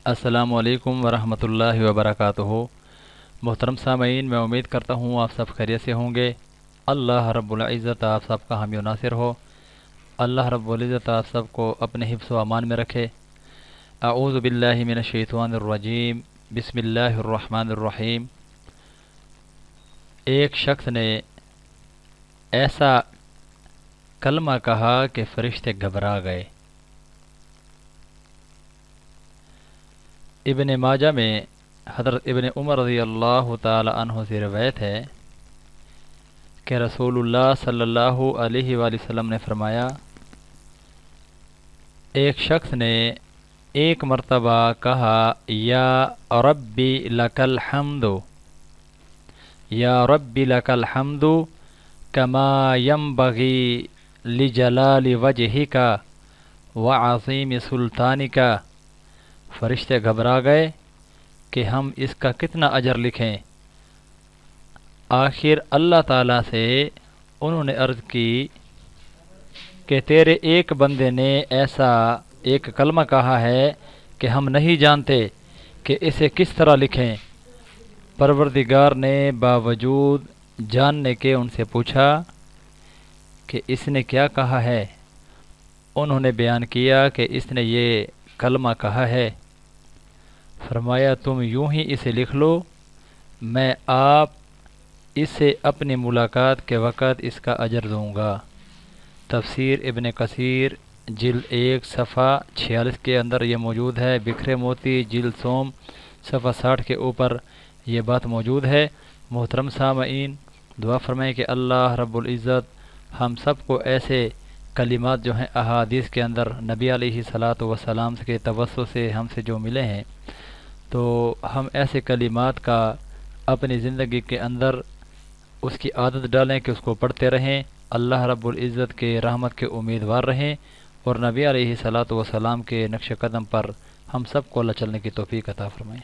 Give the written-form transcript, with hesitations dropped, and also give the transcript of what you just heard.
السلام علیکم ورحمۃ اللہ وبرکاتہ۔ محترم سامعین، میں امید کرتا ہوں آپ سب خیریت سے ہوں گے۔ اللہ رب العزت آپ سب کا حامی و ناصر ہو۔ اللہ رب العزت آپ سب کو اپنے حفظ و امان میں رکھے۔ اعوذ باللہ من الشیطان الرجیم، بسم اللہ الرحمن الرحیم۔ ایک شخص نے ایسا کلمہ کہا کہ فرشتے گھبرا گئے۔ ابن ماجہ میں حضرت ابن عمر رضی اللہ تعالی عنہ سے روایت ہے کہ رسول اللہ صلی اللہ علیہ وآلہ وسلم نے فرمایا، ایک شخص نے ایک مرتبہ کہا، یا ربی لک الحمد، یا ربی لک الحمد کما ینبغی لجلال وجہک وعظیم سلطانک۔ فرشتے گھبرا گئے کہ ہم اس کا کتنا اجر لکھیں۔ آخر اللہ تعالیٰ سے انہوں نے عرض کی کہ تیرے ایک بندے نے ایسا ایک کلمہ کہا ہے کہ ہم نہیں جانتے کہ اسے کس طرح لکھیں۔ پروردگار نے باوجود جاننے کے ان سے پوچھا کہ اس نے کیا کہا ہے۔ انہوں نے بیان کیا کہ اس نے یہ کلمہ کہا ہے۔ فرمایا، تم یوں ہی اسے لکھ لو، میں آپ اسے اپنی ملاقات کے وقت اس کا اجر دوں گا۔ تفسیر ابن کثیر جلد 1 صفحہ 46 کے اندر یہ موجود ہے۔ بکھرے موتی جلد سوم صفحہ 60 کے اوپر یہ بات موجود ہے۔ محترم سامعین، دعا فرمائیں کہ اللہ رب العزت ہم سب کو ایسے کلمات جو ہیں احادیث کے اندر نبی علیہ الصلاۃ والسلام کے توسط سے ہم سے جو ملے ہیں، تو ہم ایسے کلمات کا اپنی زندگی کے اندر اس کی عادت ڈالیں کہ اس کو پڑھتے رہیں، اللہ رب العزت کے رحمت کے امیدوار رہیں، اور نبی علیہ الصلاۃ والسلام کے نقش قدم پر ہم سب کو اللہ چلنے کی توفیق عطا فرمائیں۔